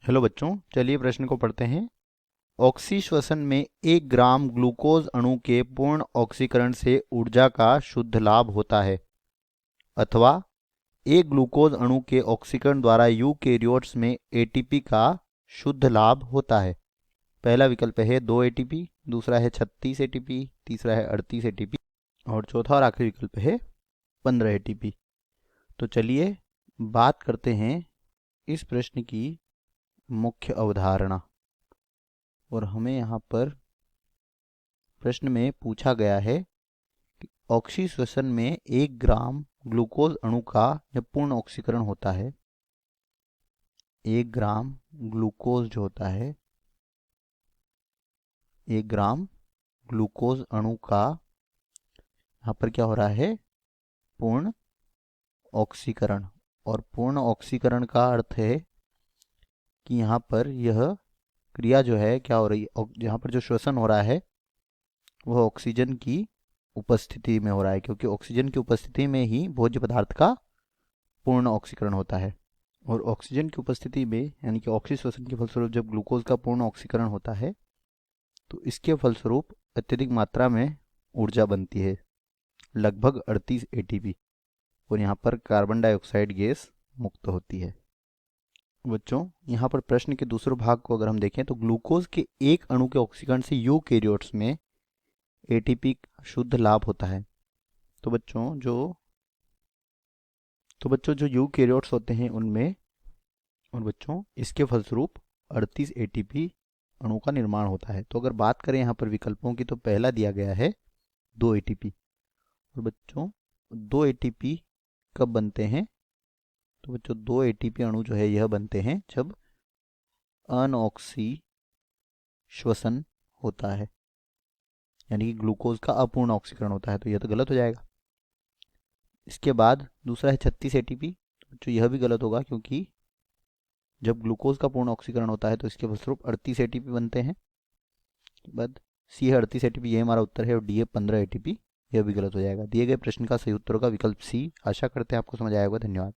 Hello बच्चों, चलिए प्रश्न को पढ़ते हैं। ऑक्सीश्वसन में 1 ग्राम ग्लूकोज अणु के पूर्ण ऑक्सीकरण से ऊर्जा का शुद्ध लाभ होता है, अथवा एक ग्लूकोज अणु के ऑक्सीकरण द्वारा यूकेरियोट्स में एटीपी का शुद्ध लाभ होता है। पहला विकल्प है 2 एटीपी, दूसरा है 36 एटीपी, तीसरा है 38 एटीपी और चौथा और आखिरी विकल्प है 15 एटीपी। तो चलिए बात करते हैं इस प्रश्न की मुख्य अवधारणा। और हमें यहाँ पर प्रश्न में पूछा गया है कि ऑक्सीश्वसन में 1 ग्राम ग्लूकोज अणु का जब पूर्ण ऑक्सीकरण होता है, 1 ग्राम ग्लूकोज जो होता है, 1 ग्राम ग्लूकोज अणु का यहाँ पर क्या हो रहा है, पूर्ण ऑक्सीकरण। और पूर्ण ऑक्सीकरण का अर्थ है कि यहाँ पर यह क्रिया जो है क्या हो रही है, यहाँ पर जो श्वसन हो रहा है वह ऑक्सीजन की उपस्थिति में हो रहा है, क्योंकि ऑक्सीजन की उपस्थिति में ही भोज्य पदार्थ का पूर्ण ऑक्सीकरण होता है। और ऑक्सीजन की उपस्थिति में यानी कि ऑक्सीश्वसन के फलस्वरूप जब ग्लूकोज का पूर्ण ऑक्सीकरण होता है तो इसके फलस्वरूप अत्यधिक मात्रा में ऊर्जा बनती है, लगभग 38 एटीपी, और यहाँ पर कार्बन डाइऑक्साइड गैस मुक्त होती है। बच्चों, यहाँ पर प्रश्न के दूसरे भाग को अगर हम देखें तो ग्लूकोज के एक अणु के ऑक्सीकरण से यूकेरियोट्स में एटीपी शुद्ध लाभ होता है। तो बच्चों जो यूकेरियोट्स होते हैं उनमें, और बच्चों इसके फलस्वरूप 38 एटीपी अणु का निर्माण होता है। तो अगर बात करें यहाँ पर विकल्पों की तो पहला दिया गया है 2 एटीपी। और बच्चों 2 एटीपी कब बनते हैं? तो बच्चों 2 एटीपी अणु जो है यह बनते हैं जब अनऑक्सी श्वसन होता है, यानी कि ग्लूकोज का अपूर्ण ऑक्सीकरण होता है। तो यह तो गलत हो जाएगा। इसके बाद दूसरा है 36 एटीपी, जो यह भी गलत होगा, क्योंकि जब ग्लूकोज का पूर्ण ऑक्सीकरण होता है तो इसके फलस्वरूप 38 एटीपी बनते हैं। बाद सी है 38 एटीपी, ये हमारा उत्तर है। और डी है 15 एटीपी, यह भी गलत हो जाएगा। दिए गए प्रश्न का सही उत्तर होगा विकल्प सी। आशा करते हैं आपको समझ आया होगा। धन्यवाद।